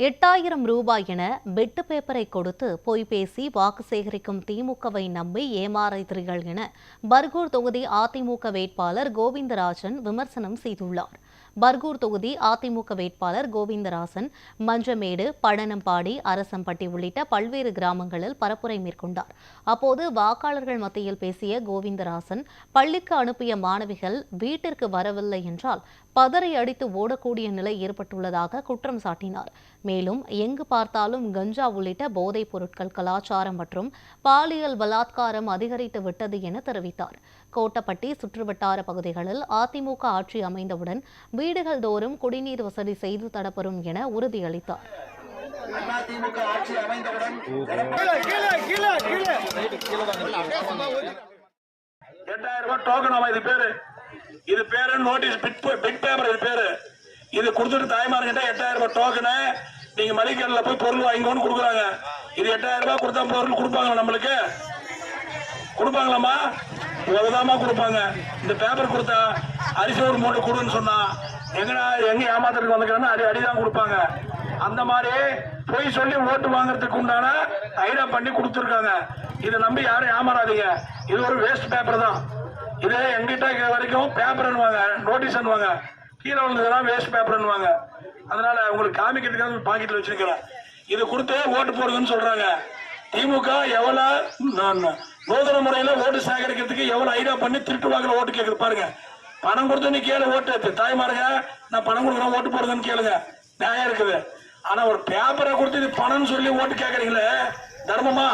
8000 ரூபாய் என பெட்டு பேப்பரை கொடுத்து பொய் பேசி வாக்கு சேகரிக்கும் திமுகவை நம்பி ஏமாறாதீர்கள் என பர்கூர் தொகுதி அதிமுக வேட்பாளர் கோவிந்தராஜன் விமர்சனம் செய்துள்ளார். பர்கூர் தொகுதி அதிமுக வேட்பாளர் கோவிந்தராஜன் மஞ்சமேடு, பழனம்பாடி, அரசம்பட்டி உள்ளிட்ட பல்வேறு கிராமங்களில் பரப்புரை மேற்கொண்டார். அப்போது வாக்காளர்கள் மத்தியில் பேசிய கோவிந்தராஜன், பள்ளிக்கு அனுப்பிய மாணவிகள் வீட்டிற்கு வரவில்லை என்றால் பதறி அடித்து ஓடக்கூடிய நிலை ஏற்பட்டுள்ளதாக குற்றம் சாட்டினார். மேலும் எங்கு பார்த்தாலும் கஞ்சா உள்ளிட்ட போதைப் பொருட்கள், கலாச்சாரம் மற்றும் பாலியல் பலாத்காரம் அதிகரித்து விட்டது என தெரிவித்தார். கோட்டப்பட்டி சுற்றுவட்டார பகுதிகளில் அதிமுக ஆட்சி அமைந்தவுடன் வீடுகள் தோறும் குடிநீர் வசதி செய்து தரப்படும் என உறுதியளித்தார். இது பேரு நோட்டீஸ் பிட் பேப்பர், இது பேரு. இது கொடுத்துட்டு தாய்மார்கிட்ட 8000 ரூபாய் டோக்கனை நீங்க மளிகைல போய் பொருள் வாங்கிக்கோன்னு கொடுக்குறாங்க. இது 8000 ரூபாய் கொடுத்தா பொருள் கொடுப்பாங்களா? நம்மளுக்கு கொடுப்பாங்களாமா? உதவாமா கொடுப்பாங்க. இந்த பேப்பர் கொடுத்தா அரிசி ஒரு மூட்டை கொடுன்னு சொன்னா எங்க ஏமாத்துறதுக்கு வந்துக்கிறேன்னா அடிதான் கொடுப்பாங்க. அந்த மாதிரி போய் சொல்லி ஓட்டு வாங்குறதுக்கு உண்டான ஐடியா பண்ணி கொடுத்துருக்காங்க. இதை நம்பி யாரும் ஏமாறாதீங்க. இது ஒரு வேஸ்ட் பேப்பர் தான். இது எங்கிட்ட வரைக்கும் பேப்பர்னுவாங்க, நோட்டீஸ்னுவாங்க, கீழே விழுந்ததெல்லாம் வேஸ்ட் பேப்பர்னுவாங்க. அதனால உங்களுக்கு காமிக்கிறதுக்காக பாக்கெட்ல வச்சிருக்கிறேன். இது கொடுத்து ஓட்டு போடுங்கன்னு சொல்றாங்க. திமுக எவ்வளவு நூதன முறையில ஓட்டு சேகரிக்கிறதுக்கு எவ்வளவு ஐடியா பண்ணி திருட்டு வாக்குல ஓட்டு கேட்குது பாருங்க. பணம் கொடுத்து நீ கேளு ஓட்டு. தாய்மாருங்க, நான் பணம் கொடுக்குறேன் ஓட்டு போடுங்கன்னு கேளுங்க, நியாயம் இருக்குது. ஆனா ஒரு பேப்பரை கொடுத்து இது பணம்னு சொல்லி ஓட்டு கேட்கறீங்களே, தர்மமா?